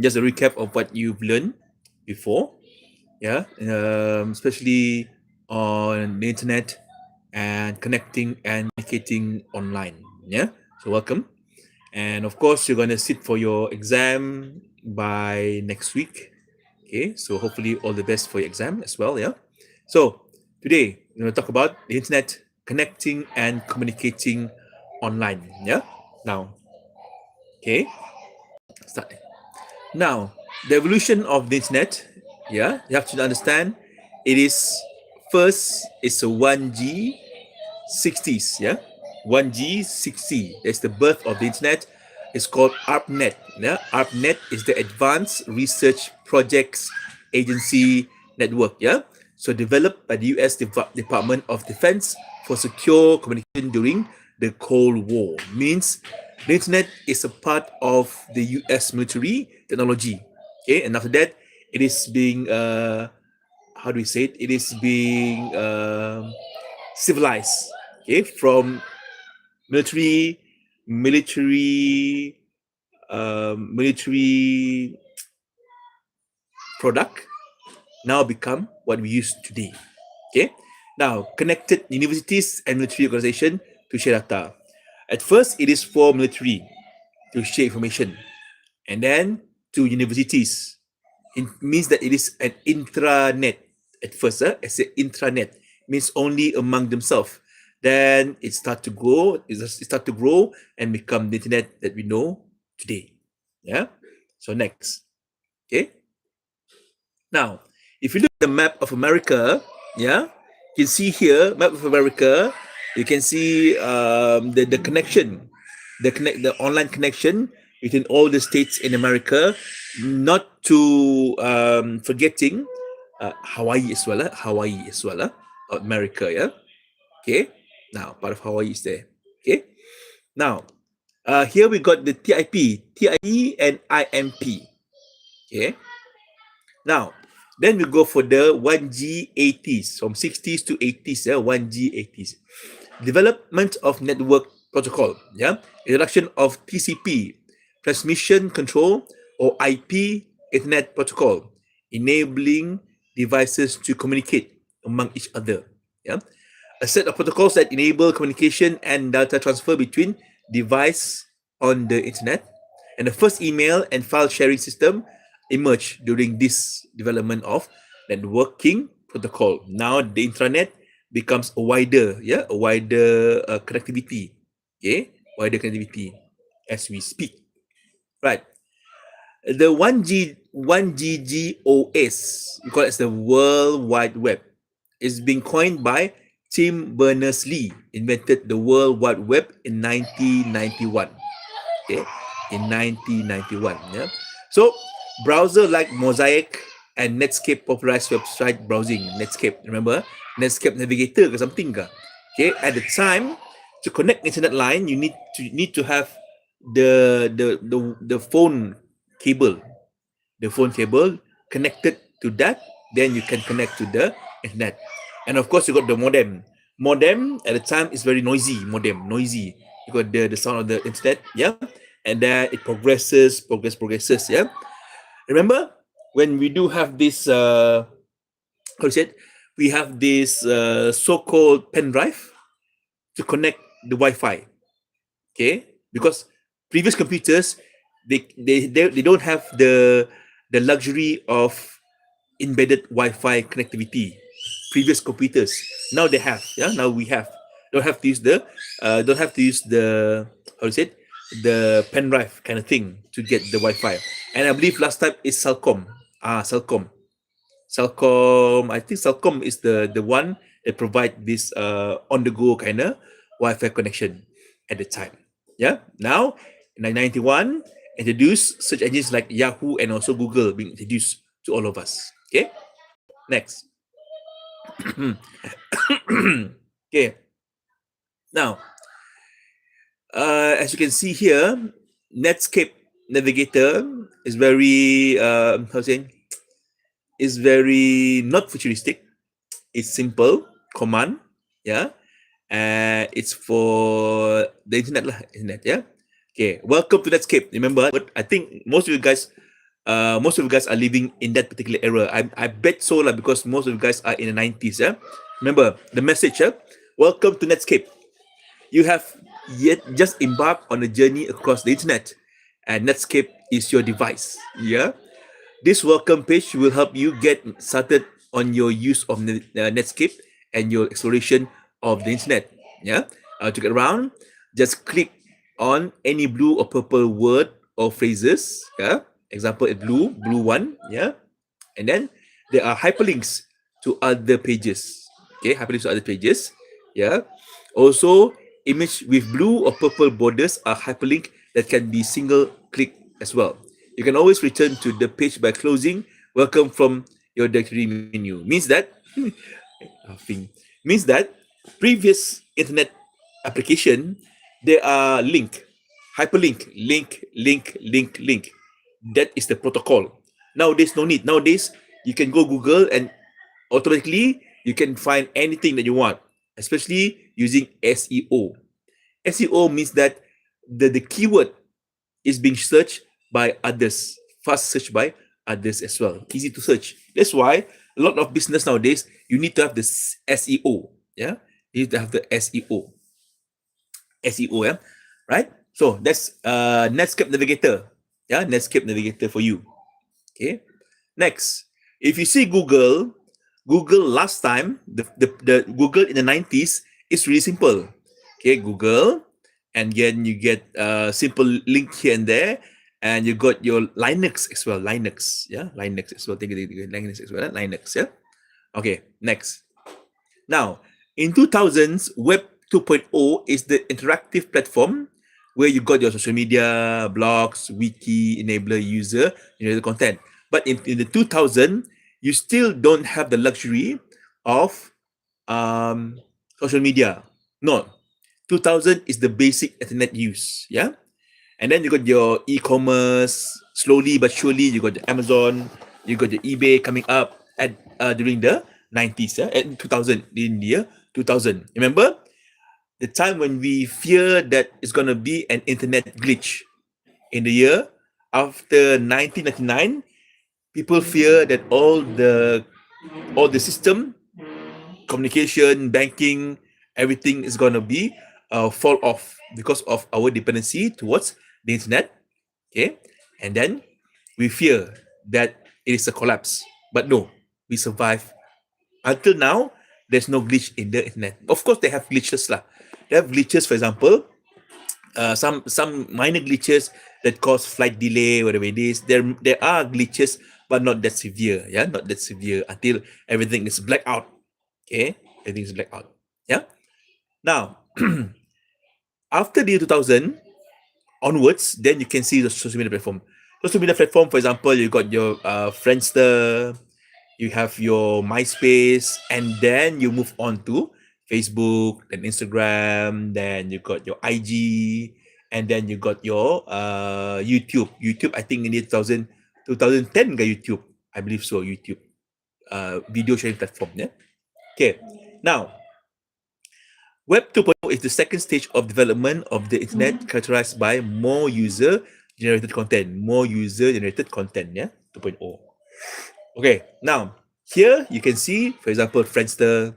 just a recap of what you've learned before, yeah, especially on the internet and connecting and communicating online. Yeah, so welcome. And of course, you're gonna sit for your exam by next week. Okay, so hopefully all the best for your exam as well. Yeah. So today we're gonna talk about the internet connecting and communicating online. Yeah. Now, okay, start. Now, the evolution of the internet, yeah, you have to understand it is first it's a 1G 60s, yeah, 1G 60. That's the birth of the internet. It's called ARPANET. Yeah, ARPANET is the Advanced Research Projects Agency Network. Yeah, so developed by the U.S. Department of Defense for secure communication during the Cold War. Means the internet is a part of the U.S. military technology. Okay, and after that, it is being how do we say it? It is being civilized. Okay, from military, military, military product now become what we use today. Okay, now connected universities and military organization to share data. At first, it is for military to share information, and then to universities. It means that it is an intranet at first. As an intranet means only among themselves. Then it start to grow. It start to grow and become the internet that we know today. Yeah. So next. Okay. Now, if you look at the map of America, yeah, you can see here map of America. You can see the connection, the online connection between all the states in America. Not to forgetting Hawaii as well. Hawaii as well. America, yeah. Okay. Now part of Hawaii is there. Okay. Now, here we got the TIP and IMP. Okay. Now, then we go for the 1G 80s, from 60s to 80s, 1G 80s. Development of network protocol, yeah. Introduction of TCP, transmission control, or IP, Internet Protocol, enabling devices to communicate among each other, yeah. A set of protocols that enable communication and data transfer between device on the internet. And the first email and file sharing system emerged during this development of networking protocol. Now the intranet becomes a wider, yeah, a wider connectivity, okay, wider connectivity as we speak, right? The 1GGOS, we call it as the World Wide Web, is being coined by Tim Berners-Lee, invented the World Wide Web in 1991. Okay, in 1991. Yeah. So browser like Mosaic and Netscape popularized website browsing. Netscape, remember? Netscape Navigator ke something ke? Okay, at the time, to connect internet line, you need to have the phone cable, connected to that. Then you can connect to the internet, and of course you got the modem. Modem at the time is very noisy. Noisy. You got the sound of the internet, yeah, and then it progresses. Yeah. Remember when we do have this how to say it? We have this so-called pen drive to connect the Wi-Fi. Okay, because previous computers they don't have the luxury of embedded Wi-Fi connectivity. Previous computers, now they have, yeah, now we have, don't have to use the how to say it, the pen drive kind of thing to get the Wi-Fi. And I believe last time is Cellcom. Cellcom, I think Cellcom is the one that provide this on the go kind of Wi-Fi connection at the time. Yeah. Now in 1991, introduced search engines like Yahoo and also Google being introduced to all of us. Okay. Next. Okay. Now, as you can see here, Netscape Navigator is very how to say, is very not futuristic. It's simple command, yeah, and it's for the internet lah, internet, yeah. Okay, welcome to Netscape. Remember, but I think most of you guys most of you guys are living in that particular era. I bet so lah, because most of you guys are in the 90s. Yeah, remember the message. Yeah? Welcome to Netscape. You have yet just embarked on a journey across the internet, and Netscape is your device. Yeah, this welcome page will help you get started on your use of Netscape and your exploration of the internet. Yeah, to get around, just click on any blue or purple word or phrases. Yeah, example, a blue one. Yeah, and then there are hyperlinks to other pages. Okay, hyperlinks to other pages. Yeah, also image with blue or purple borders are hyperlink that can be single click as well. You can always return to the page by closing welcome from your directory menu. Means that laughing means that previous internet application, they are link, hyperlink, link. That is the protocol. Nowadays, no need. Nowadays, you can go Google and automatically you can find anything that you want, especially using SEO. SEO means that the keyword is being searched by others, fast searched by others as well. Easy to search. That's why a lot of business nowadays, you need to have the SEO. Yeah, you need to have the SEO. SEO, yeah, right? So that's Netscape Navigator. Yeah, Netscape Navigator for you. Okay. Next, if you see Google last time, the Google in the 90s is really simple. Okay, Google, and then you get a simple link here and there, and you got your Linux as well. Linux, yeah, Linux as well. Linux as well. Linux, yeah. Okay, next. Now, in 2000s, Web 2.0 is the interactive platform where you got your social media, blogs, wiki, enabler, user, generated content. But in the 2000, you still don't have the luxury of social media. No, 2000 is the basic internet use. Yeah, and then you got your e-commerce. Slowly but surely, you got the Amazon, you got the eBay coming up at during the 90s, at 2000, in the year 2000. Remember the time when we fear that it's gonna be an internet glitch in the year after 1999. People fear that all the system, communication, banking, everything is gonna be fall off because of our dependency towards the internet. Okay, and then we fear that it is a collapse, but no, we survive until now. There's no glitch in the internet. Of course, they have glitches lah. They have glitches, for example, some minor glitches that cause flight delay, whatever it is. There are glitches, but not that severe. Yeah, not that severe until everything is black out. Okay, everything is black out. Yeah. Now, after the 2000 onwards, then you can see the social media platform. Social media platform, for example, you got your Friendster, you have your MySpace, and then you move on to Facebook, then Instagram, then you got your IG, and then you got your YouTube. YouTube, I think in the 2010 got YouTube. I believe so, YouTube. Video sharing platform, yeah? Okay, now, Web 2.0 is the second stage of development of the internet characterized by more user-generated content. More user-generated content, yeah? 2.0. Okay, now, here you can see, for example, Friendster,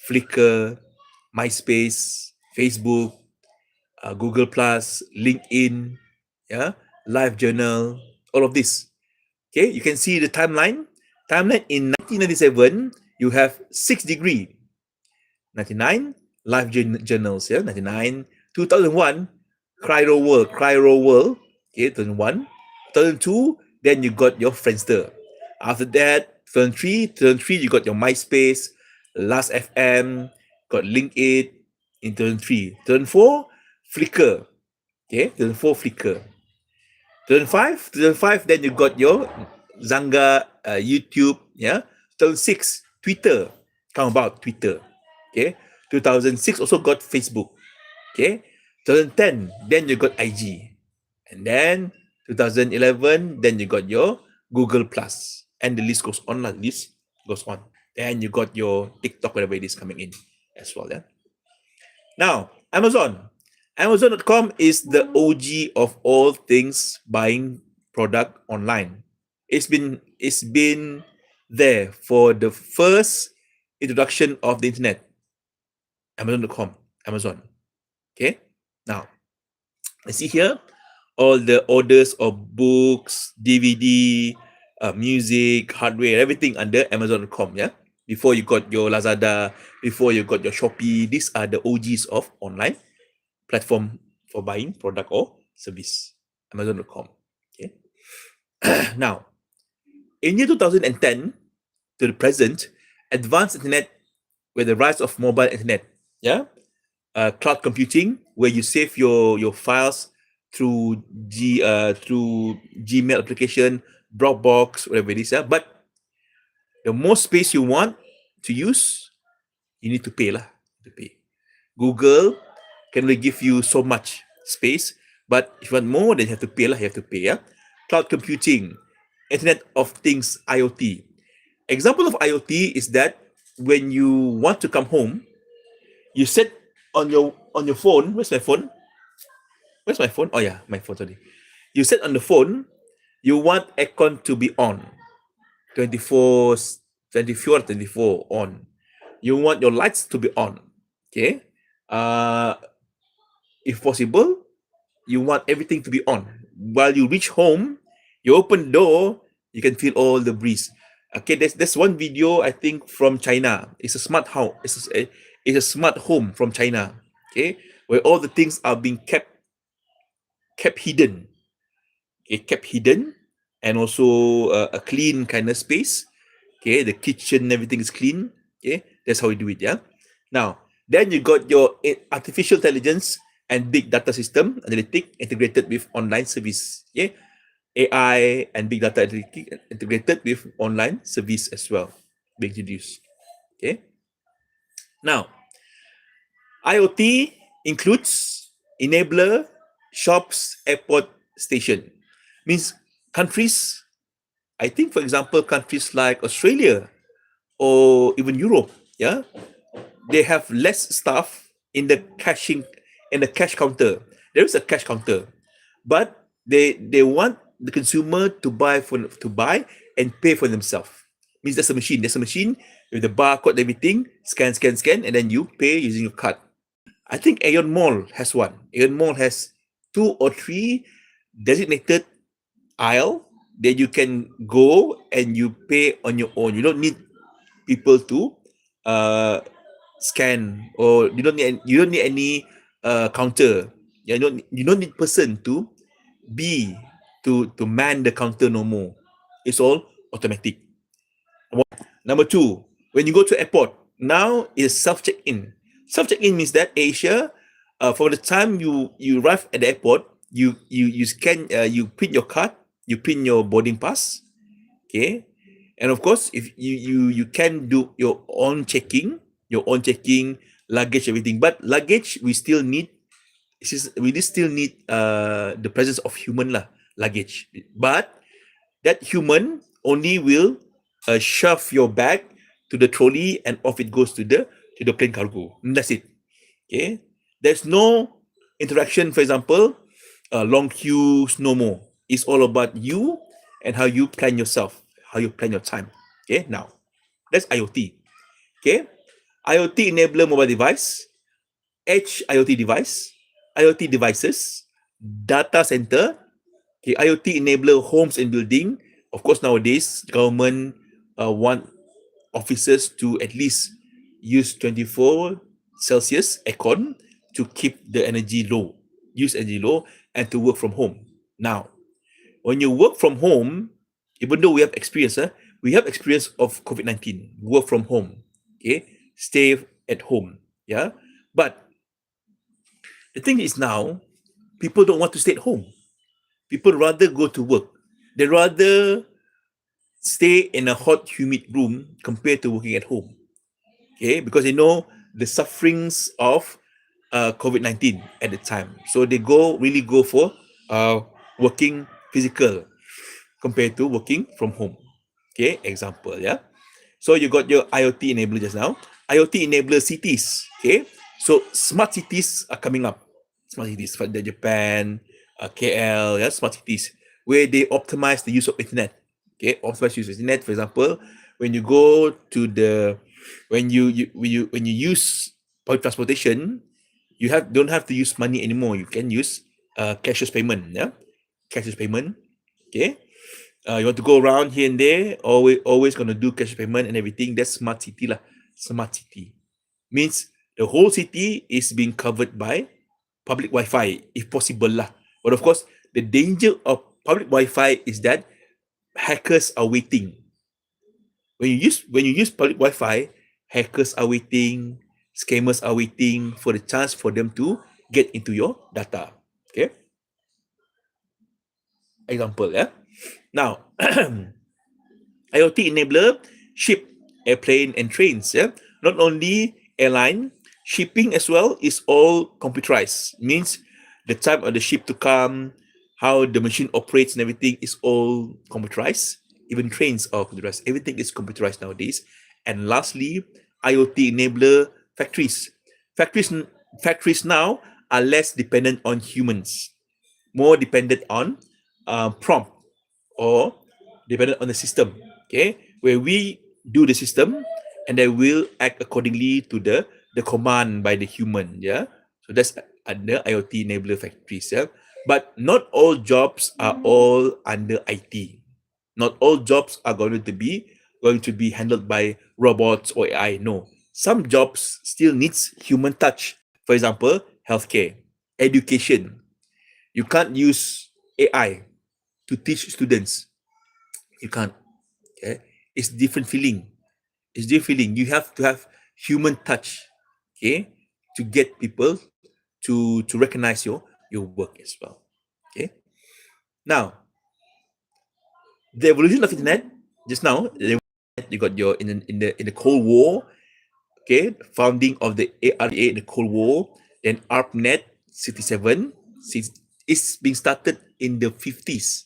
Flickr, MySpace, Facebook, Google Plus, LinkedIn, yeah, Live Journal, all of this. Okay, you can see the timeline. Timeline in 1997, you have 6 degree. 99, Live Journals, yeah, 99. 2001, Cryo World, okay, 2001. 2002, then you got your Friendster. After that, 2003, you got your MySpace, Last FM, got LinkedIn in 2003. 2004, Flickr, okay, 2004 Flickr. 2005, then you got your Zanga, YouTube, yeah. 2006, Twitter, come about Twitter, okay. 2006 also got Facebook, okay. 2010, then you got IG, and then 2011, then you got your Google Plus, and the list goes on. The list goes on. Then you got your TikTok, whatever it is, coming in as well. Yeah. Now, Amazon. Amazon.com is the OG of all things buying product online. It's been there for the first introduction of the internet. Amazon.com, Amazon. Okay. Now let's see here all the orders of books, DVD, music, hardware, everything under Amazon.com. Yeah. Before you got your Lazada, before you got your Shopee, these are the OGs of online platform for buying product or service. Amazon.com. Okay. Now, in year 2010 to the present, advanced internet with the rise of mobile internet, yeah, cloud computing, where you save your files through through Gmail application, Dropbox, whatever it is, yeah. But the more space you want to use, you need to pay lah. To pay. Google can only give you so much space, but if you want more, then you have to pay lah. You have to pay, yeah. Cloud computing, Internet of Things, IoT. Example of IoT is that when you want to come home, you set on your phone. Where's my phone? Where's my phone? Oh yeah, my phone. Sorry. You set on the phone. You want aircon to be on, 24, 24, 24 on. You want your lights to be on. Okay. Uh, if possible, you want everything to be on. While you reach home, you open the door, you can feel all the breeze. Okay, there's one video I think from China. It's a smart house. It's a smart home from China. Okay, where all the things are being kept hidden. Okay, kept hidden, and also a clean kind of space. Okay, the kitchen, everything is clean. Okay, that's how we do it. Yeah. Now, then you got your artificial intelligence and big data system analytic integrated with online service. Okay, AI and big data integrated with online service as well being introduced. Okay. Now, IoT includes enabler, shops, airport, station. Means countries, I think for example, countries like Australia or even Europe, yeah, they have less staff in the cash counter. There is a cash counter, but they want the consumer to buy and pay for themselves. Means there's a machine. There's a machine with the barcode, everything, scan, scan, scan, and then you pay using your card. I think Aeon Mall has one. Aeon Mall has 2 or 3 designated aisle that you can go and you pay on your own. You don't need people to uh, scan, or you don't need any counter. You don't need person to be to man the counter no more. It's all automatic. Number 2, when you go to airport, now is self check-in. Self check-in means that Asia, for the time you arrive at the airport, you scan, you print your card, you print your boarding pass, okay, and of course, if you can do your own checking, luggage, everything. But luggage, we still need the presence of human lah, luggage. But that human only will shove your bag to the trolley and off it goes to the plane cargo. And that's it. Okay. There's no interaction, for example, long queues, no more. It's all about you and how you plan yourself, how you plan your time. Okay. Now, that's IoT. Okay. IoT enabler mobile device, edge IoT device, IoT devices, data center, okay, IoT enabler homes and building. Of course, nowadays, government want officers to at least use 24 Celsius aircon to keep the energy low, and to work from home. Now, when you work from home, even though we have experience of COVID-19, work from home, okay, stay at home, yeah. But the thing is now, people don't want to stay at home. People rather go to work. They rather stay in a hot, humid room compared to working at home. Okay, because they know the sufferings of COVID-19 at the time. So they really go for working physical compared to working from home. Okay, example, yeah. So you got your IoT enabler just now. IoT enabler cities. Okay, so smart cities are coming up. Smart cities, for Japan, KL, yeah, smart cities, where they optimize the use of internet. Okay, authorized use of internet. For example, when you go to the when you use public transportation, you don't have to use money anymore. You can use cashless payment. Yeah, cashless payment. Okay. You want to go around here and there, always gonna do cash payment and everything. That's smart city lah. Smart city means the whole city is being covered by public Wi-Fi, if possible lah. But of course, the danger of public Wi-Fi is that hackers are waiting. When you use public Wi-Fi, hackers are waiting, scammers are waiting for the chance for them to get into your data. Okay. Example, yeah. Now, IoT enabler ship, airplane and trains. Yeah, not only airline, shipping as well is all computerized. Means the time of the ship to come, how the machine operates and everything is all computerized. Even trains are computerized. Everything is computerized nowadays. And lastly, IoT enabler factories. Factories factories now are less dependent on humans, more dependent on prompt or dependent on the system. Okay, where we do the system and they will act accordingly to the command by the human. Yeah, so that's under IoT enabler factories. Yeah, but not all jobs are all under IT. Not all jobs are going to be handled by robots or AI. No, some jobs still needs human touch. For example, healthcare, education. You can't use AI to teach students. You can't. Okay, it's different feeling. It's different feeling. You have to have human touch. Okay, to get people to recognize your work as well. Okay. Now, the evolution of internet. Just now, you got your in the Cold War. Okay, founding of the ARPA in the Cold War. Then ARPANET 67 is being started in the 50s.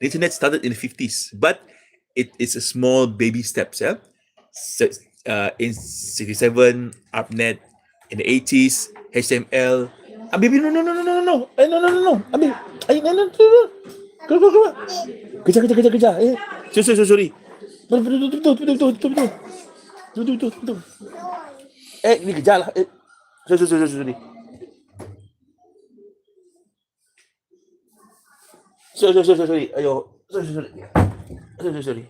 The internet started in the 50s, but it is a small baby steps. Yeah, so, in 67, ARPANET, in the 80s, HTML. Baby, no, no, no, no, no, no, no, no, no, no, Abi, no, no, no, no, go, go, go, kejar, kejar, kejar, kejar, sorry, betul, betul, betul, betul, betul, betul, betul, betul, betul, betul, ni kejar lah, sorry, ayo, sorry, guys, sorry.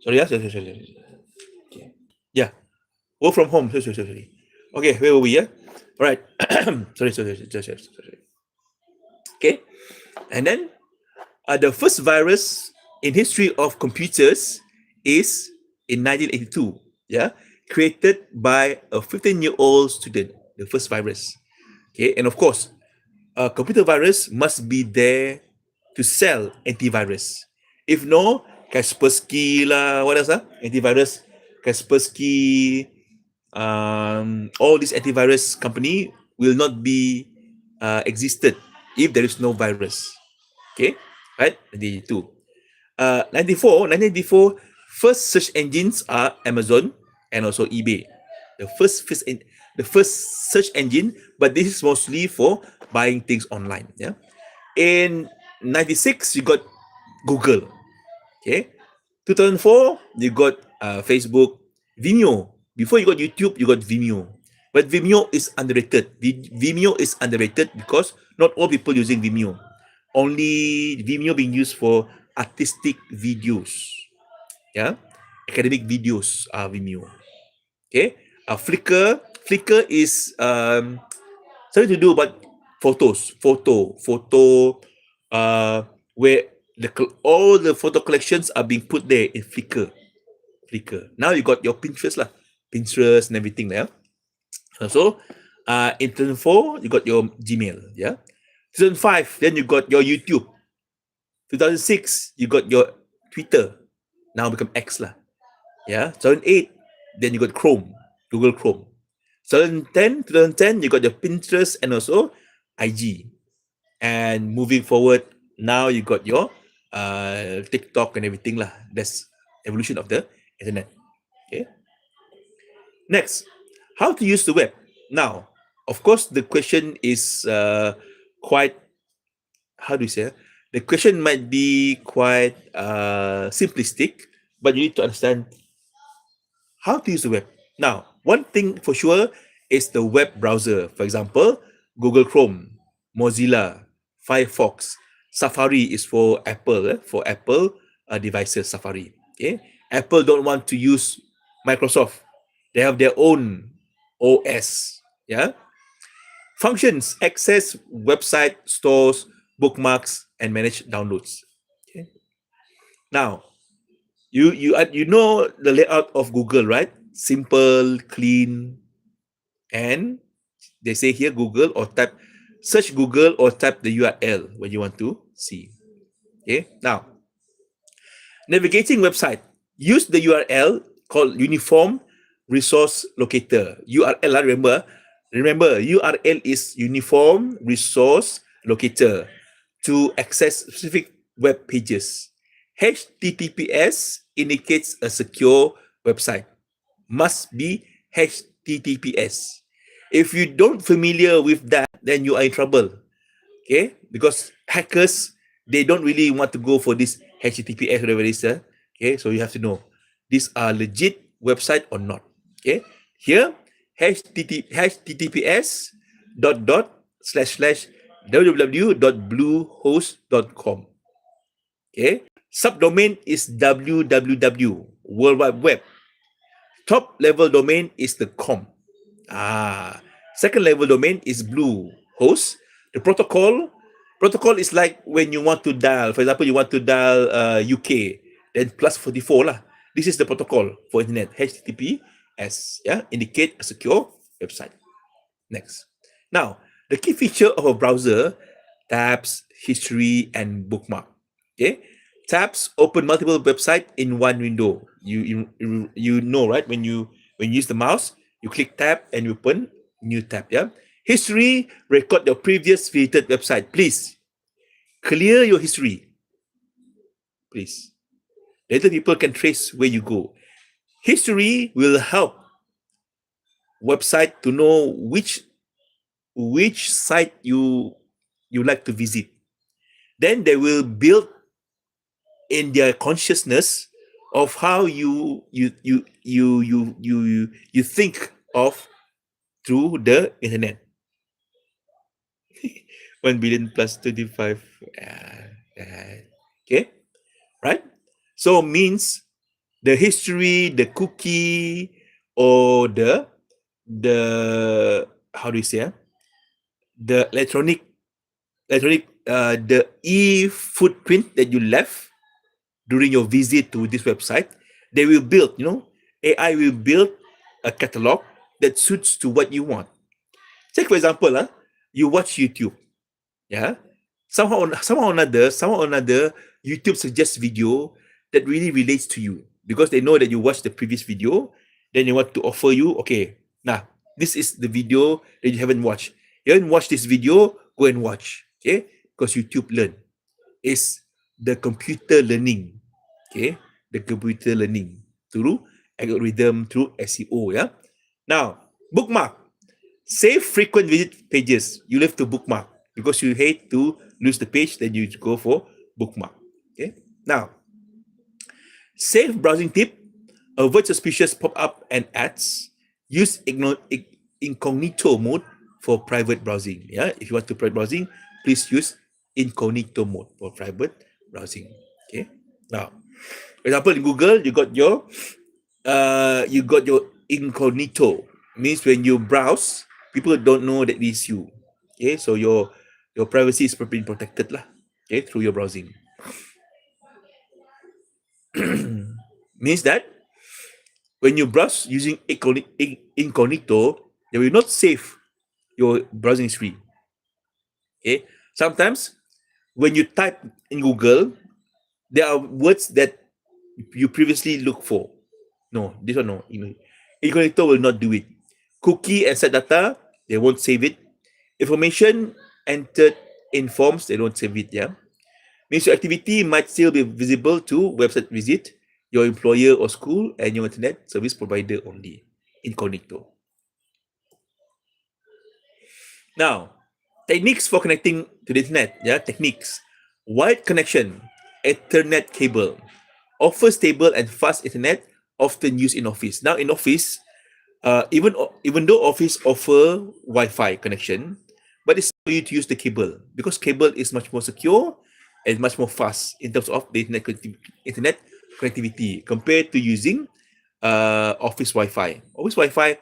Sorry, yeah, sorry. Okay. Yeah, work from home. Sorry. Okay, where were we? Yeah, all right. sorry. Okay, and then the first virus in history of computers is in 1982. Yeah, created by a 15-year-old student. The first virus. Okay, and of course, a computer virus must be there to sell antivirus. If no, Kaspersky lah, what else? Antivirus, Kaspersky, all these antivirus company will not be existed if there is no virus. Okay, right? 92. 1994, first search engines are Amazon and also eBay. The first search engine, but this is mostly for buying things online. Yeah. In 96, you got Google. Okay. 2004, you got Facebook, Vimeo. Before you got YouTube, you got Vimeo. But Vimeo is underrated. Vimeo is underrated because not all people using Vimeo. Only Vimeo being used for artistic videos. Yeah. Academic videos are Vimeo. Okay. Flickr is something to do about photo, where all the photo collections are being put there in Flickr. Now you got your Pinterest lah, Pinterest and everything there. So, in 2004 you got your Gmail, yeah. 2005 then you got your YouTube. 2006 you got your Twitter, now become X lah, yeah. 2008 then you got Chrome, Google Chrome. 2010 you got your Pinterest and also IG. And moving forward, now you got your TikTok and everything lah. That's evolution of the internet. Okay. Next, how to use the web. Now, of course, the question is quite, how do you say, The question might be quite simplistic, but you need to understand how to use the web. Now, one thing for sure is the web browser. For example, Google Chrome, Mozilla, Firefox, Safari is for Apple devices. Safari. Okay, Apple don't want to use Microsoft. They have their own OS. Yeah, functions access website, stores, bookmarks, and manage downloads. Okay. Now, you know the layout of Google, right? Simple, clean, and they say here Google or type search Google or type the URL when you want to see. Okay. Now, navigating website. Use the URL called Uniform Resource Locator. URL, remember URL is Uniform Resource Locator to access specific web pages. HTTPS indicates a secure website. Must be HTTPS. If you don't familiar with that, then you are in trouble. Okay, because hackers, they don't really want to go for this HTTPS whatever it is. Okay, so you have to know these are legit website or not. Okay, here HTTPS www.bluehost.com. Okay, subdomain is www, World Wide Web. Top level domain is the com. Second level domain is Bluehost. The protocol is like when you want to dial, for example, you want to dial UK, then plus 44 lah. This is the protocol for internet, HTTPS. Yeah, indicate a secure website. Next. Now, the key feature of a browser: tabs, history, and bookmark. Okay, tabs open multiple websites in one window. You know, right? When you use the mouse, you click tab and you open new tab. Yeah. History, record your previous visited website. Please clear your history. Please. Later people can trace where you go. History will help website to know which site you like to visit. Then they will build in their consciousness of how you think of through the internet. 1 billion plus 25. Okay, right? So means the history, the cookie, or the how do you say? The electronic the footprint that you left during your visit to this website, they will build, AI will build a catalog that suits to what you want. Take for example, you watch YouTube. Yeah. Somehow or another, YouTube suggests video that really relates to you because they know that you watched the previous video. Then they want to offer you, okay, now this is the video that you haven't watched. You haven't watched this video, go and watch. Okay, because YouTube learn. It's the computer learning. Okay, the computer learning through algorithm, through SEO. Yeah. Now, bookmark. Save frequent visit pages. You have to bookmark because you hate to lose the page. Then you go for bookmark. Okay. Now, save browsing tip. Avoid suspicious pop-up and ads. Use incognito mode for private browsing. Yeah. If you want to private browsing, please use incognito mode for private browsing. Okay. Now, for example, in Google, you got your incognito. Means when you browse, people don't know that it's you. Okay, so your privacy is being protected lah. Okay, through your browsing. Means that when you browse using incognito, they will not save your browsing history. Okay, sometimes when you type in Google, there are words that you previously looked for. No, this one no. Incognito will not do it. Cookie and set data, they won't save it. Information entered in forms, they don't save it. Yeah, means your activity might still be visible to website visit, your employer or school, and your internet service provider only. Incognito. Now, techniques for connecting to the internet. Yeah, techniques. Wired connection, Ethernet cable, offers stable and fast internet often used in office. Now in office, even though office offer Wi-Fi connection, but it's for you to use the cable because cable is much more secure and much more fast in terms of the internet connectivity compared to using office Wi-Fi. Office Wi-Fi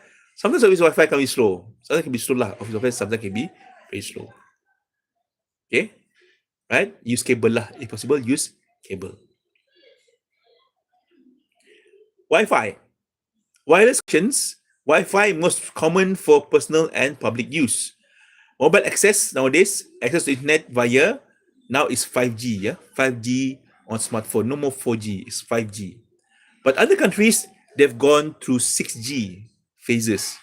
can be slow. Sometimes can be slow lah. Office Wi-Fi sometimes can be very slow. Okay, right? Use cable lah if possible. Use cable. Wi-Fi. Wireless connections. Wi-Fi most common for personal and public use. Mobile access nowadays, access to internet via now is 5G, yeah, 5G on smartphone. No more 4G, it's 5G. But other countries they've gone through 6G phases,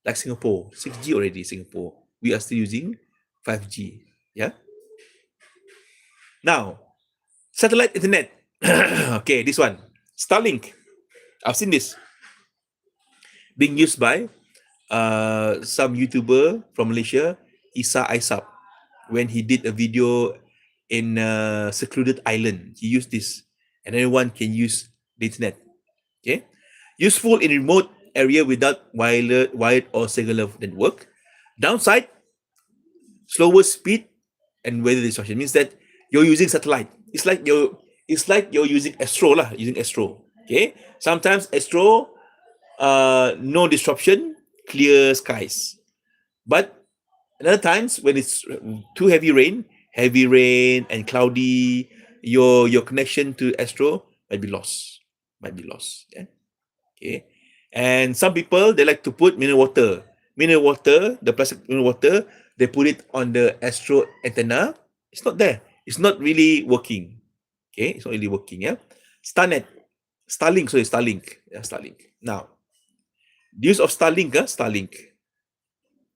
like Singapore, 6G already. Singapore, we are still using 5G. Yeah. Now, satellite internet. Okay, this one, Starlink. I've seen this being used by some YouTuber from Malaysia, Isa Aisap, when he did a video in a secluded island. He used this, and anyone can use the internet. Okay, useful in remote area without wired or cellular network. Downside: slower speed and weather disruption. Means that you're using satellite. It's like you're using Astro lah, using Astro. Okay, sometimes Astro, no disruption, clear skies. But another times when it's too heavy rain and cloudy, your connection to Astro might be lost. Yeah. Okay. And some people they like to put mineral water. The plastic mineral water, they put it on the Astro antenna. It's not there. It's not really working. Okay, it's not really working. Yeah. Starlink. Yeah, Starlink. Now, the use of Starlink.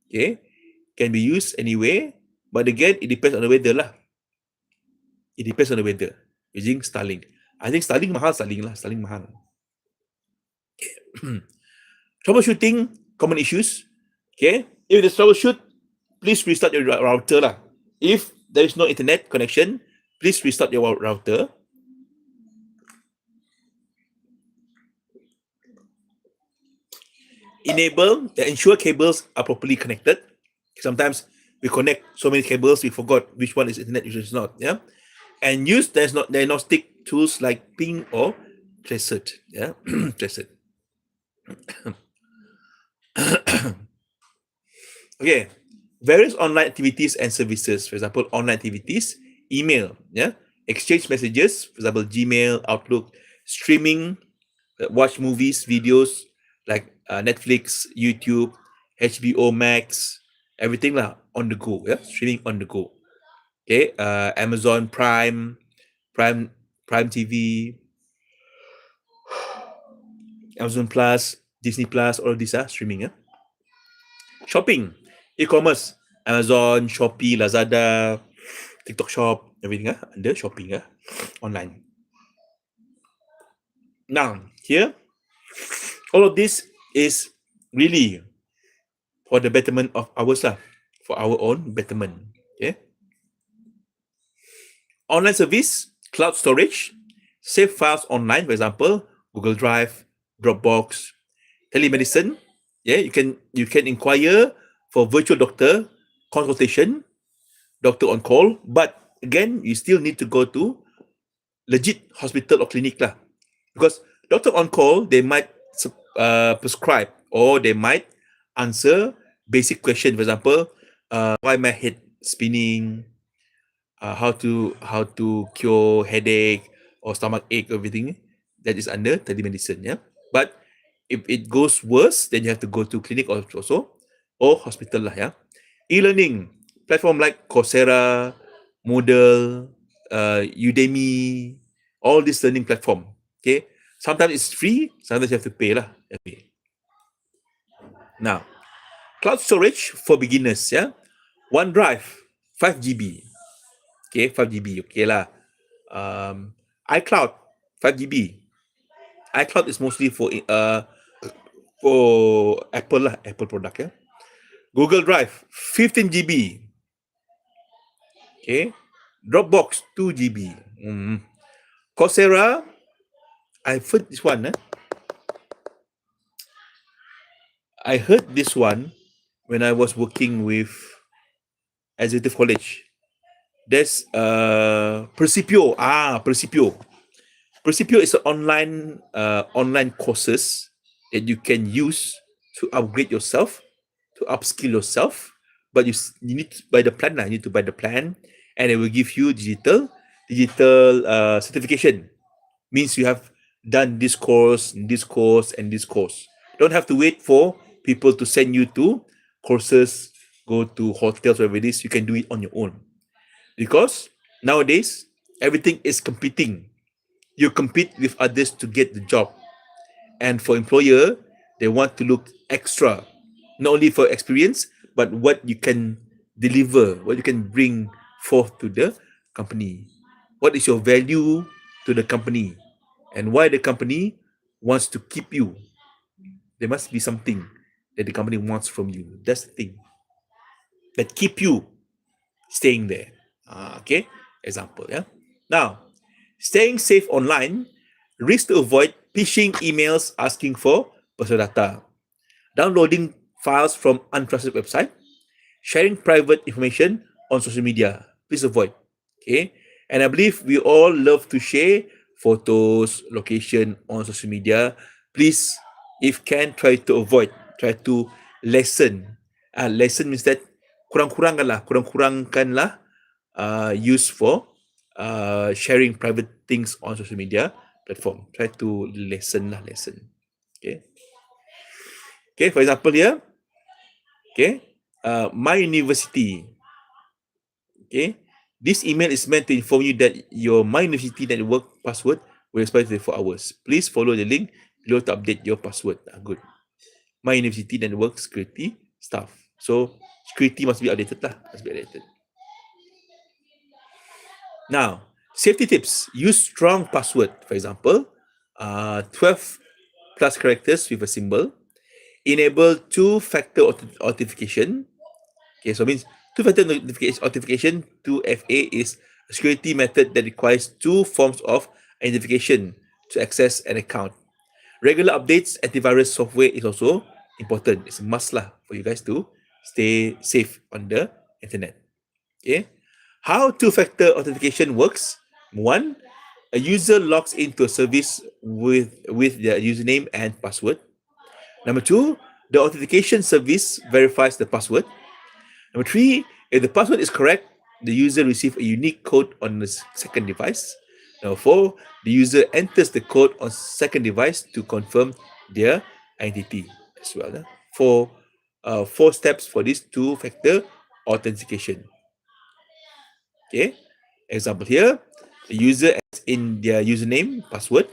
Okay, can be used anyway, but again, it depends on the weather lah. It depends on the weather. Using Starlink. I think Starlink mahal. Troubleshooting common issues. Okay, if there's troubleshoot, please restart your router lah. If there is no internet connection, please restart your router. Ensure cables are properly connected. Sometimes we connect so many cables, we forgot which one is internet, which is not. Yeah, and use diagnostic tools like ping or tracer. Yeah, tracer. Okay, various online activities and services. For example, online activities, email. Yeah, exchange messages. For example, Gmail, Outlook, streaming, watch movies, videos like Netflix, YouTube, HBO Max, everything lah on the go. Yeah, streaming on the go. Okay, Amazon Prime TV, Amazon Plus, Disney Plus, all of these are streaming. Yeah. Shopping, e-commerce, Amazon, Shopee, Lazada, TikTok Shop, everything under shopping online. Now here, all of this is really for the betterment of ours lah, for our own betterment. Okay. Online service, cloud storage, save files online, for example, Google Drive, Dropbox, telemedicine. Yeah, you can inquire for virtual doctor consultation, doctor on call, but again, you still need to go to legit hospital or clinic lah, because doctor on call they might prescribe or they might answer basic question. For example, why my head spinning, how to cure headache or stomach ache, everything that is under telemedicine. Yeah, but if it goes worse, then you have to go to clinic also or hospital lah. Yeah, e-learning platform like Coursera, Moodle, Udemy, all this learning platform. Okay, sometimes it's free, sometimes you have to pay lah. Okay. Now, cloud storage for beginners. Yeah, OneDrive 5 GB. Okay, 5 GB. Okay lah. iCloud 5 GB. iCloud is mostly for Apple lah, Apple product. Google Drive 15 GB. Okay, Dropbox 2 GB. Coursera, I've heard this one. I heard this one when I was working with Executive College. There's Percipio. Percipio. Percipio is an online courses that you can use to upgrade yourself, to upskill yourself. But you need to buy the plan. You need to buy the plan, and it will give you digital certification. Means you have done this course, this course, and this course. Don't have to wait for people to send you to courses, go to hotels, whatever it is. You can do it on your own. Because nowadays, everything is competing. You compete with others to get the job. And for employer, they want to look extra, not only for experience, but what you can deliver, what you can bring forth to the company. What is your value to the company? And why the company wants to keep you. There must be something that the company wants from you. That's the thing that keep you staying there. Okay, example. Yeah. Now, staying safe online, risk to avoid phishing emails asking for personal data, downloading files from untrusted website, sharing private information on social media. Please avoid. Okay, and I believe we all love to share photos, location on social media. Please, if can, try to avoid. Try to lessen. Lessen means that kurang-kurangkanlah use for sharing private things on social media platform. Try to lessen. Okay. Okay. For example, here. Okay. My university. Okay. This email is meant to inform you that your My University network password will expire in 24 hours. Please follow the link below to update your password. Good. My University network security stuff. So security must be updated lah. Must be updated. Now, safety tips. Use strong password. For example, 12 plus characters with a symbol. Enable two-factor authentication. Okay, so means two-factor authentication, 2FA, is a security method that requires two forms of identification to access an account. Regular updates, antivirus software is also important. It's a must lah for you guys to stay safe on the internet. Okay. How two-factor authentication works? One, a user logs into a service with their username and password. Number two, the authentication service verifies the password. Number three, if the password is correct, the user receives a unique code on the second device. Number four, the user enters the code on second device to confirm their identity as well. Four steps for this two-factor authentication. Okay, example here, the user adds in their username, password.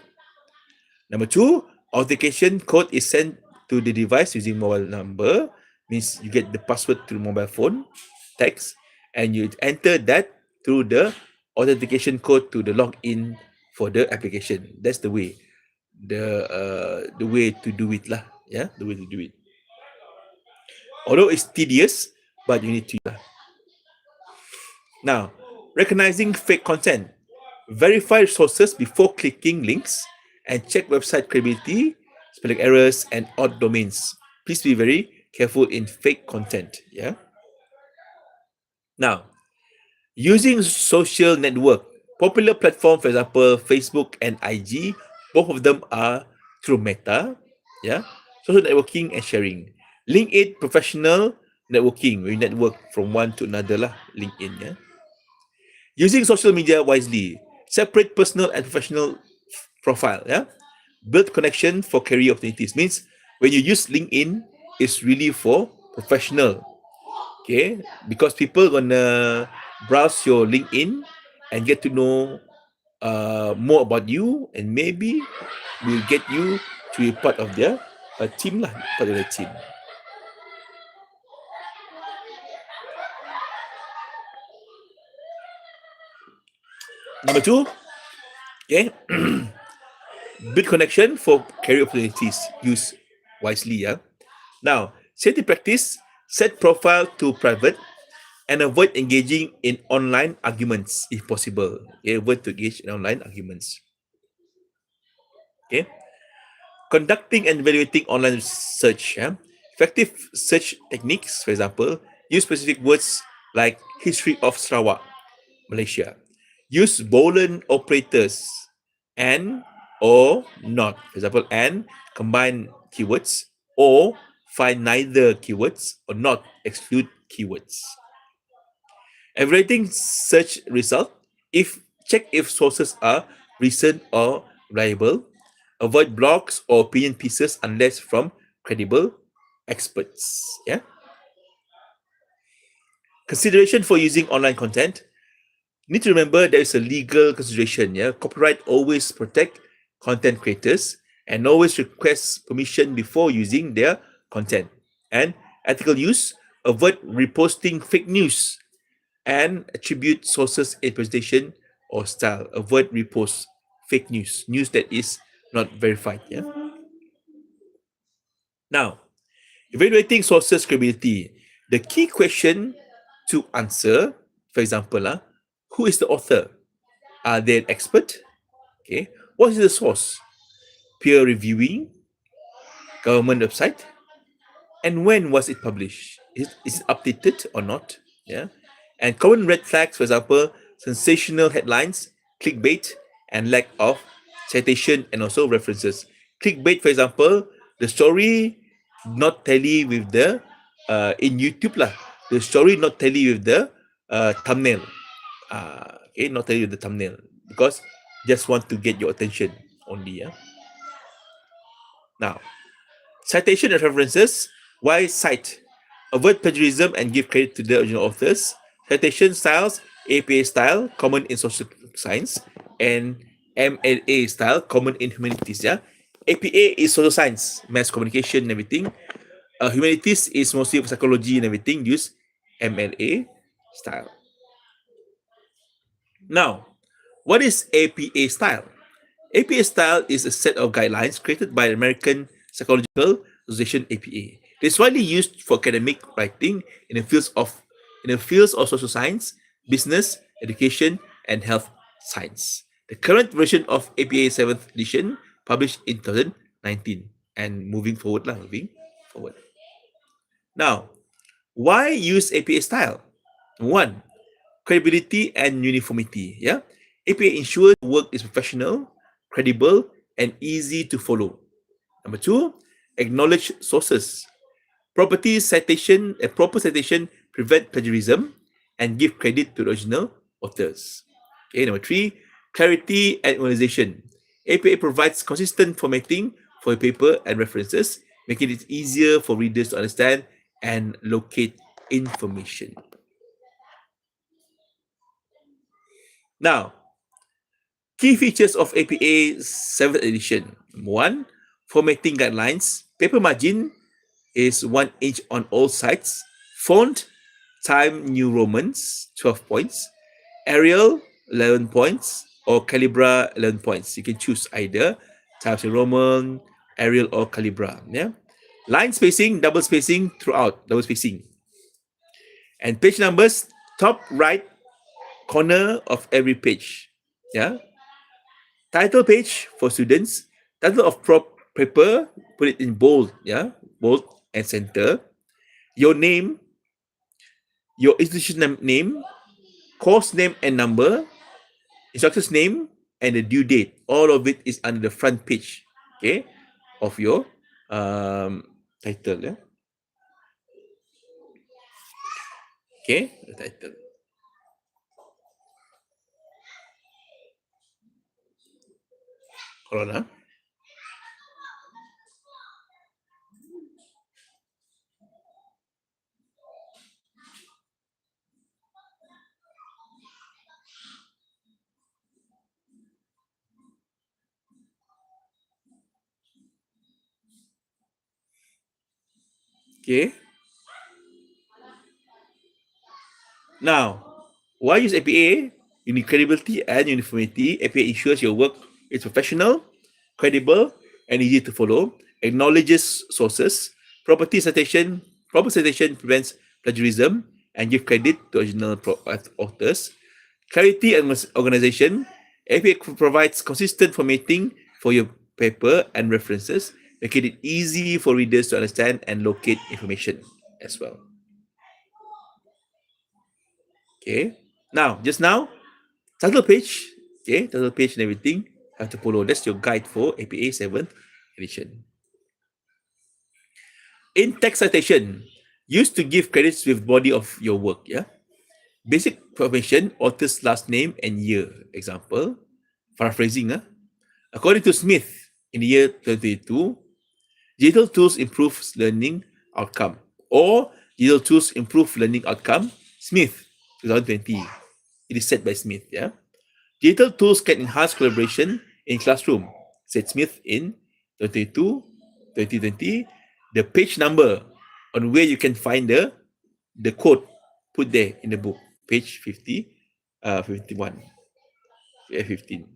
Number two, authentication code is sent to the device using mobile number, means you get the password through mobile phone, text, and you enter that through the authentication code to the login for the application. That's the way, the way to do it lah. Yeah, the way to do it. Although it's tedious, but you need to. Now, recognizing fake content. Verify sources before clicking links and check website credibility, spelling errors, and odd domains. Please be very careful in fake content. Yeah. Now, using social network. Popular platform, for example, Facebook and IG, both of them are through Meta. Yeah. Social networking and sharing. LinkedIn professional networking. We network from one to another lah. LinkedIn. Yeah. Using social media wisely. Separate personal and professional profile. Yeah. Build connection for career opportunities. Means when you use LinkedIn, it's really for professional. Okay. Because people gonna browse your LinkedIn and get to know more about you, and maybe will get you to be part of their team lah. Part of their team. Number two, okay, build connection for career opportunities. Use wisely. Yeah. Now, safety practice. Set profile to private. and avoid engaging in online arguments if possible. Okay, avoid to engage in online arguments. Okay, conducting and evaluating online search. Yeah? Effective search techniques, for example, use specific words like history of Sarawak, Malaysia. Use Boolean operators and or not. For example, and combine keywords or find neither keywords or not exclude keywords. Evaluating search result, if check if sources are recent or reliable. Avoid blogs or opinion pieces unless from credible experts. Yeah. Consideration for using online content. Need to remember there is a legal consideration. Yeah. Copyright always protect content creators and always request permission before using their content. And ethical use, avoid reposting fake news and attribute sources in presentation or style. Avoid repost fake news, news that is not verified. Yeah. Now, evaluating sources credibility. The key question to answer, for example, who is the author? Are they an expert? Okay. What is the source? Peer reviewing, government website, and when was it published? Is it updated or not? Yeah. And common red flags, for example, sensational headlines, clickbait, and lack of citation and also references. Clickbait, for example, the story not tally with the in YouTube lah. The story not tally with the thumbnail. Okay, not tally with the thumbnail because just want to get your attention only. Yeah. Now, citation and references. Why cite? Avoid plagiarism and give credit to the original authors. Citation styles, APA style, common in social science, and MLA style, common in humanities. Yeah, APA is social science, mass communication, and everything. Humanities is mostly psychology and everything. Use MLA style. Now, what is APA style? APA style is a set of guidelines created by the American Psychological Association (APA). It is widely used for academic writing in the fields of social science, business, education, and health science. The current version of APA 7th edition published in 2019 and moving forward. Now, why use APA style? One, credibility and uniformity. Yeah, APA ensures work is professional, credible, and easy to follow. Number two, acknowledge sources. Proper citation prevent plagiarism and give credit to the original authors. Okay, number three, clarity and organization. APA provides consistent formatting for a paper and references, making it easier for readers to understand and locate information. Now, key features of APA 7th edition. One, formatting guidelines. Paper margin is 1 inch on all sides. Font, Time New Romans, 12 points. Arial, 11 points. Or Calibra, 11 points. You can choose either Times New Roman, Arial, or Calibra. Yeah. Line spacing, double spacing throughout, double spacing. And page numbers, top right corner of every page. Yeah. Title page for students. Title of paper, put it in bold. Yeah. Bold and center. Your name, your institution name, course name and number, instructor's name, and the due date. All of it is under the front page, okay, of your title. Yeah? Okay, the title. Hold on. Okay. Now, why use APA? You need credibility and uniformity. APA ensures your work is professional, credible, and easy to follow. Acknowledges sources. Proper citation prevents plagiarism and give credit to original authors. Clarity and organization. APA provides consistent formatting for your paper and references, making it easy for readers to understand and locate information as well. Okay. Now, just now, title page. Okay, title page and everything have to follow. That's your guide for APA 7th edition. In text citation, used to give credits with body of your work. Yeah. Basic information, author's last name and year. Example, paraphrasing. According to Smith, in the year 2022, digital tools improve learning outcome. Or digital tools improve learning outcome. Smith, 2020. It is said by Smith. Yeah. Digital tools can enhance collaboration in classroom, said Smith in 2022, 2020. The page number on where you can find the quote put there in the book, page 50, 51, 15.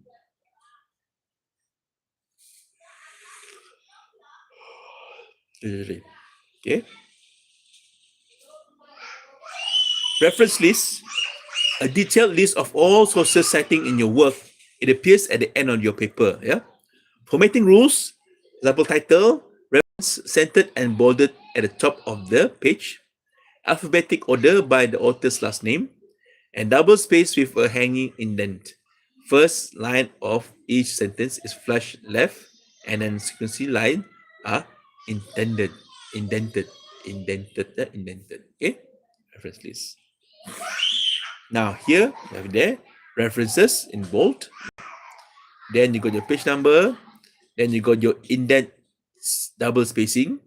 Okay. Reference list, a detailed list of all sources citing in your work. It appears at the end of your paper. Yeah. Formatting rules, example title, reference centered and bolded at the top of the page. Alphabetic order by the author's last name, and double space with a hanging indent. First line of each sentence is flush left, and then sequence line are intended, indented. Okay, reference list. Now here you have there references in bold. Then you got your page number. Then you got your indent double spacing.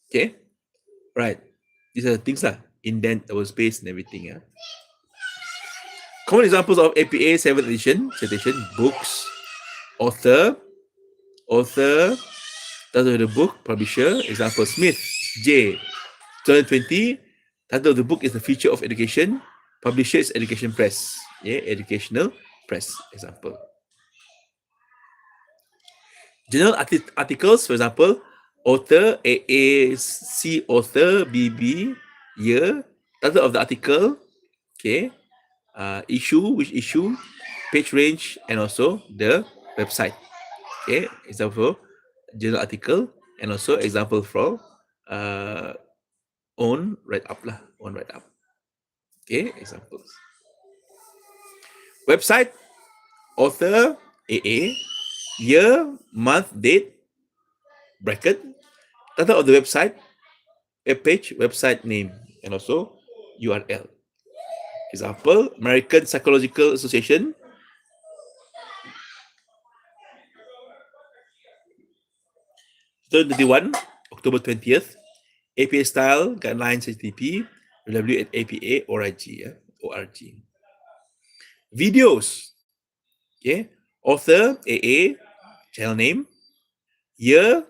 Okay, right. These are the things lah. Indent, double space, and everything. Yeah. Common examples of APA 7th edition citation: books, author, title of the book, publisher. Example: Smith, J. 2020. Title of the book is The Future of Education. Publisher is Education Press. Yeah, Educational Press. Example. Journal articles, for example, author, AAC author, BB, year, title of the article, okay, issue, which issue, page range, and also the website. Okay, example, journal article, and also example from own write up lah, own write up. Okay, examples. Website, author, AA, year, month, date, bracket, title of the website, web page, website name, and also URL. Example, American Psychological Association, 2021, October 20th, APA Style Guidelines HTTP, www.apa.org. ORG. Videos, okay, author, AA, channel name, year,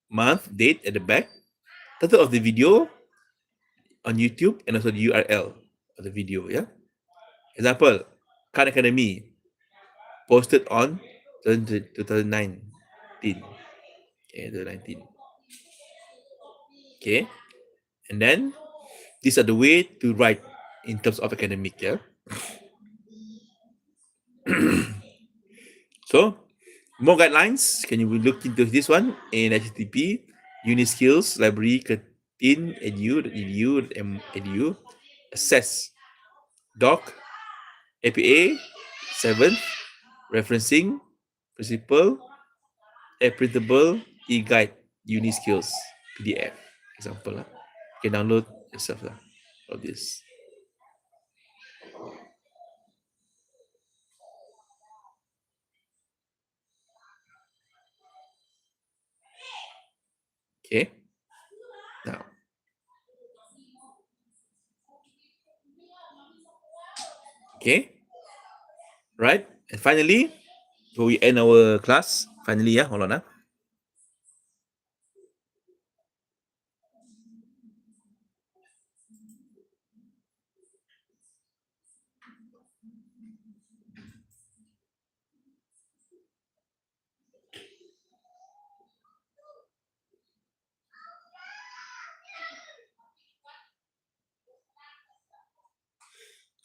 month, date at the back, title of the video on YouTube, and also the URL of the video. Yeah. Example, Khan Academy, posted on 2019. Okay, 2019. Okay. And then these are the way to write in terms of academic. Yeah. So more guidelines. Can you look into this one in HTTP Uniskills Library in edu assess doc APA 7th referencing principle a printable e-guide Uniskills PDF example lah. You can download yourself lah of this. Okay. Now, okay, right, and finally, before we end our class, finally, yeah, hold on.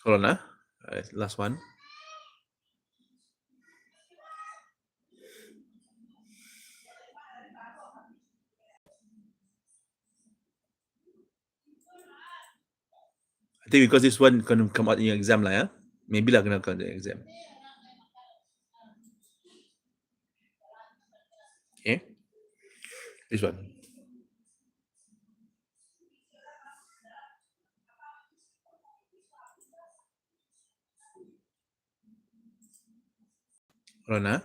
Hold on, last one. I think because this one gonna come out in your exam lah, yeah. Maybe lah gonna come out in the exam. Okay, this one. Hold on,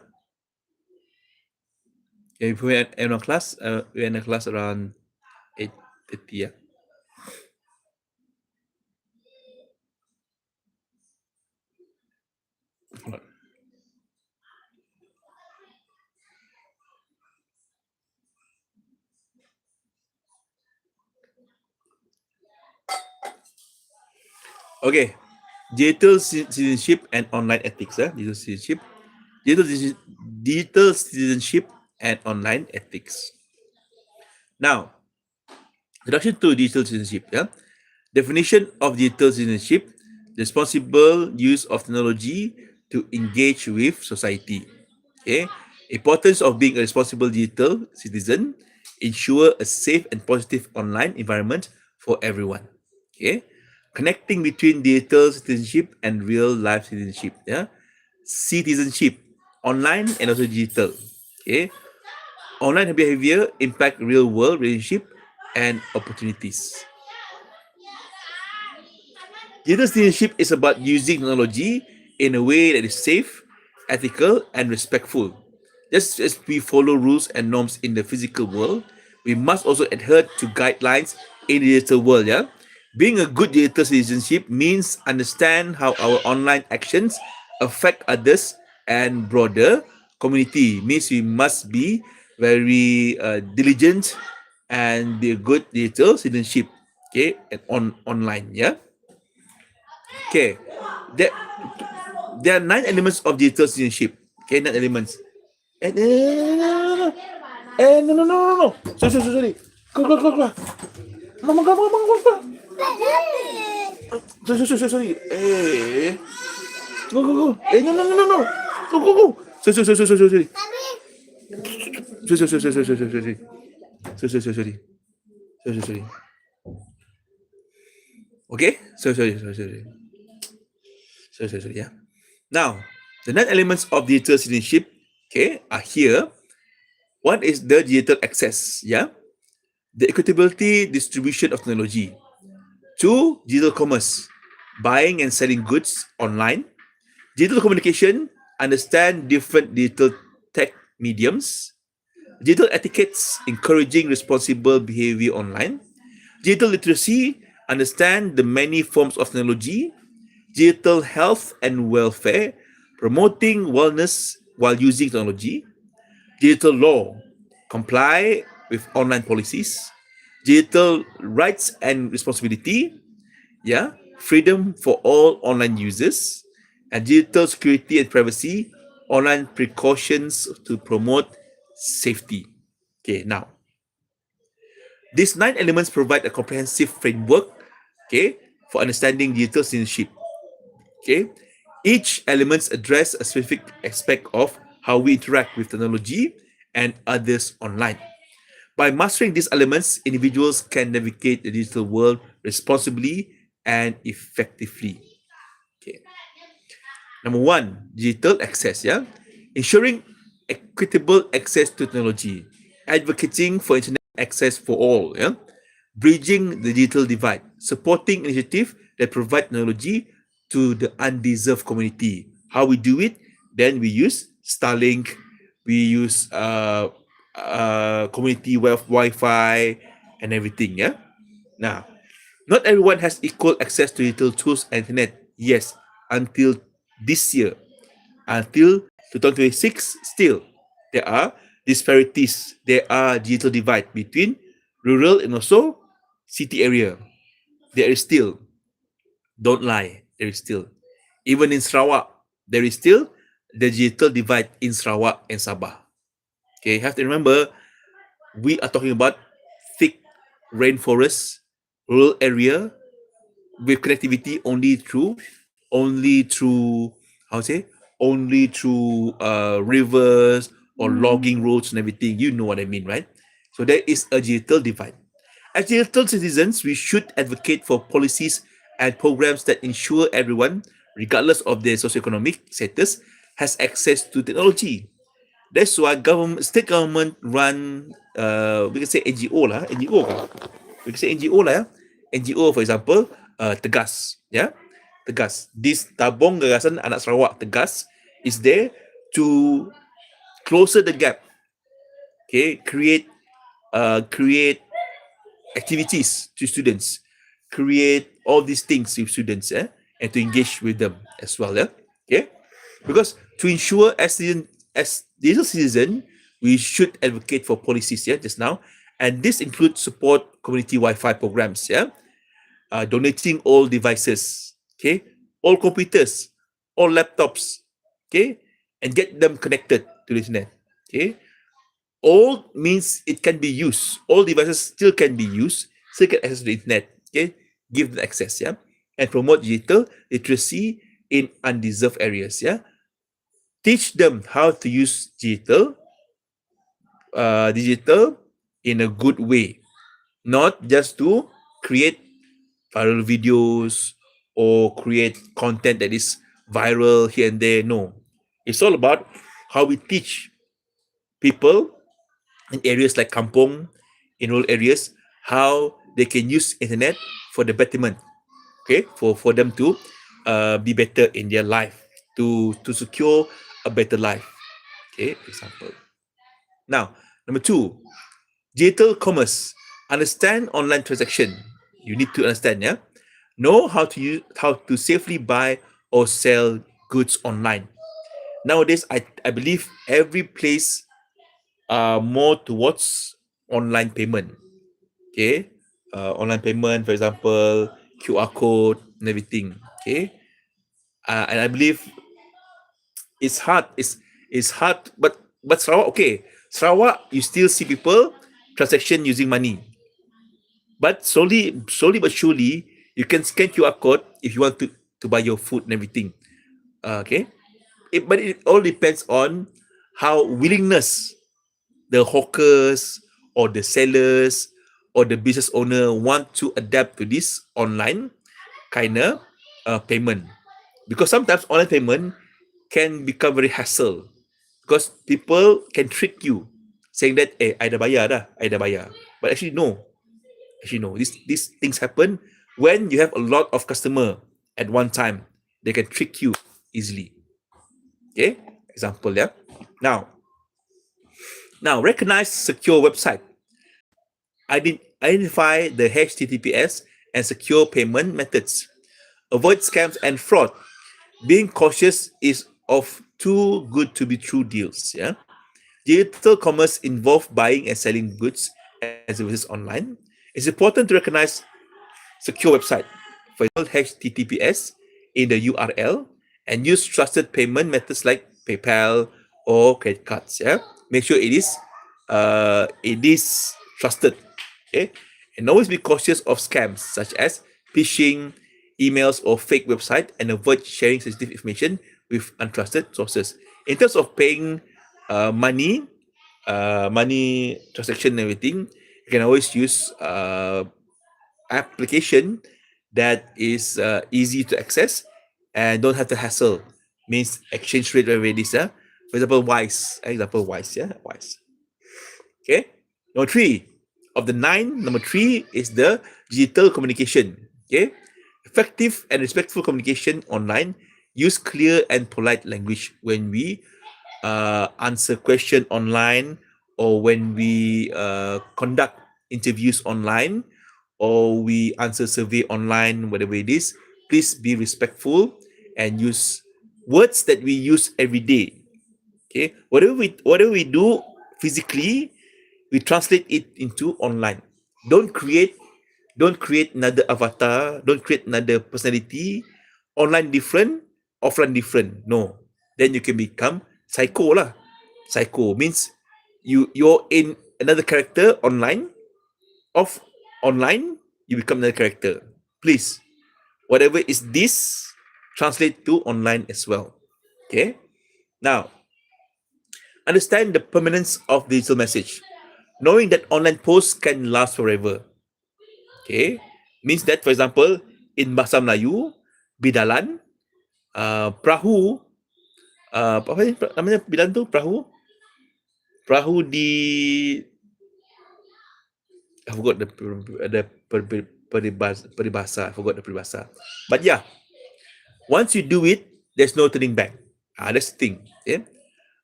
yeah, if we end our class, we end the class around 8:30, yeah. Okay, citizenship and online ethics. Digital citizenship and online ethics. Now, introduction to digital citizenship. Yeah, definition of digital citizenship: responsible use of technology to engage with society. Okay, importance of being a responsible digital citizen: ensure a safe and positive online environment for everyone. Okay, connecting between digital citizenship and real life citizenship. Yeah, citizenship, online and also digital. Okay, online behavior impact real world relationship and opportunities. Digital citizenship is about using technology in a way that is safe, ethical, and respectful. Just as we follow rules and norms in the physical world, we must also adhere to guidelines in the digital world. Yeah, being a good digital citizenship means understand how our online actions affect others and broader community. Means we must be very diligent and be a good digital citizenship. Okay, and online. Yeah. Okay, there, there are 9 elements of digital citizenship. Okay, 9 elements. No, no, no, no, no, no, no. No, no, no, no, no. Sorry. Go. Mama, go. Sorry. Go. No. Go. Sorry. Sorry. Okay? Sorry. Yeah. Now, the 9 elements of digital citizenship, okay, are here. One is the digital access, yeah, the equitability distribution of technology. Two, digital commerce, buying and selling goods online. Digital communication, understand different digital tech mediums. Digital etiquettes, encouraging responsible behavior online. Digital literacy, understand the many forms of technology. Digital health and welfare, promoting wellness while using technology. Digital law, comply with online policies. Digital rights and responsibility, yeah, freedom for all online users. And digital security and privacy, online precautions to promote safety. Okay, now these 9 elements provide a comprehensive framework, okay, for understanding digital citizenship. Okay, each elements address a specific aspect of how we interact with technology and others online. By mastering these elements, individuals can navigate the digital world responsibly and effectively. Okay. Number one, digital access. Yeah, ensuring equitable access to technology, advocating for internet access for all. Yeah, bridging the digital divide, supporting initiatives that provide technology to the undeserved community. How we do it? Then we use Starlink, we use community Wi-Fi and everything. Yeah. Now, not everyone has equal access to digital tools and internet. Yes, until this year, until 2026, still there are disparities. There are digital divide between rural and also city area. There is still, don't lie, there is still. Even in Sarawak, there is still the digital divide in Sarawak and Sabah. Okay, you have to remember, we are talking about thick rainforest, rural area with connectivity only through only through, how to say, only through rivers or logging roads and everything. You know what I mean, right? So there is a digital divide. As digital citizens, we should advocate for policies and programs that ensure everyone, regardless of their socioeconomic status, has access to technology. That's why government, state government run, we can say NGO lah, NGO kan? We can say NGO lah, ya. NGO for example, Tegas, yeah, Tegas. This tabung gagasan anak Sarawak Tegas is there to closer the gap. Okay, create activities to students, create all these things with students, and to engage with them as well, yeah. Okay, because to ensure as digital citizen, we should advocate for policies, yeah, just now, and this includes support community Wi-Fi programs, yeah, donating all devices, okay, all computers, all laptops, okay, and get them connected to the internet, okay. All means it can be used. All devices still can be used, still can access the internet. Okay, give them access, yeah, and promote digital literacy in undeserved areas. Yeah, teach them how to use digital in a good way, not just to create viral videos or create content that is viral here and there. No, it's all about how we teach people in areas like kampong, in rural areas, how they can use internet for the betterment. Okay, for them to be better in their life, to secure a better life. Okay, example. Now, number two, digital commerce. Understand online transaction. You need to understand, yeah. Know how to safely buy or sell goods online. Nowadays, I believe every place are more towards online payment. Okay, online payment, for example, QR code and everything. Okay, and I believe it's hard. It's hard, but Sarawak, okay, Sarawak, you still see people transaction using money, but slowly but surely, you can scan QR code if you want to buy your food and everything. Okay, but it all depends on how willingness the hawkers or the sellers or the business owner want to adapt to this online kind of payment, because sometimes online payment can become very hassle, because people can trick you saying that, I dah bayar dah, I dah bayar, but actually no, these things happen when you have a lot of customer at one time. They can trick you easily. Okay, example, yeah. Now recognize secure website. Identify the HTTPS and secure payment methods. Avoid scams and fraud. Being cautious is of too good to be true deals. Yeah. Digital commerce involves buying and selling goods and services online. It's important to recognize secure website, for example, HTTPS in the URL, and use trusted payment methods like PayPal or credit cards. Yeah, make sure it is trusted. Okay, and always be cautious of scams such as phishing, emails, or fake website, and avoid sharing sensitive information with untrusted sources. In terms of paying money transaction and everything, you can always use application that is easy to access and don't have to hassle. Means exchange rate already, sir. For example, Wise, yeah, Wise. Okay. Number three of the nine, number three is the digital communication. Okay. Effective and respectful communication online. Use clear and polite language when we answer question online, or when we conduct interviews online, or we answer survey online, whatever it is. Please be respectful and use words that we use every day. Okay, whatever we do physically, we translate it into online. Don't create don't create another avatar, don't create another personality. Online different, offline different. No, then you can become psycho lah. Psycho means you're in another character online. Off online, you become another character. Please, whatever is this, translate to online as well. Okay. Now, understand the permanence of digital message. Knowing that online posts can last forever. Okay. Means that, for example, in Bahasa Melayu, bidalan, perahu, apa ni namanya bidalan tu? Perahu di, I forgot peribahasa. I forgot the peribahasa. But yeah, once you do it, there's no turning back. That's the thing. Okay?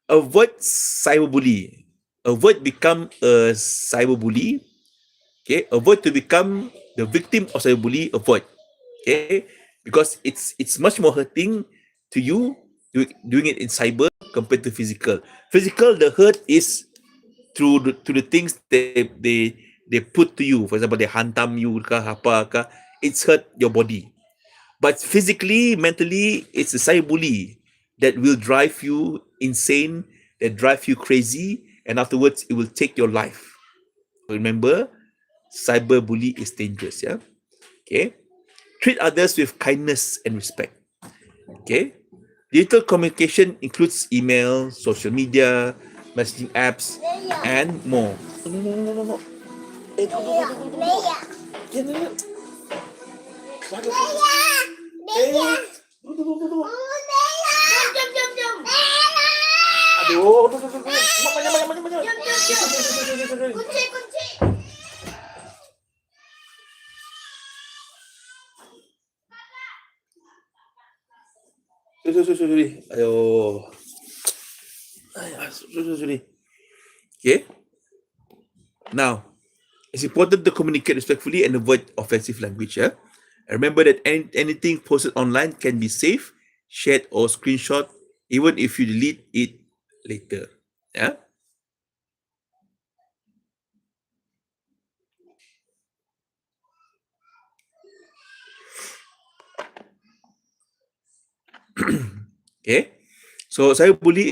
Avoid cyberbully. Avoid become a cyberbully. Okay, avoid to become the victim of cyberbully. Avoid. Okay, because it's much more hurting to you doing it in cyber compared to physical. Physical, the hurt is through to the things they put to you. For example, they hantam you ke apa ke. It's hurt your body. But physically, mentally, it's a cyberbully that will drive you insane, that drive you crazy, and afterwards it will take your life. Remember, cyberbully is dangerous. Yeah. Okay. Treat others with kindness and respect. Okay. Digital communication includes email, social media, messaging apps, and more. No. Aduh, banyak. Kunci. Sorry. Ayo. Sorry. Okay. Now, it's important to communicate respectfully and avoid offensive language. Yeah. And remember that anything posted online can be saved, shared, or screenshot, even if you delete it later. Yeah. Okay. So cyberbully is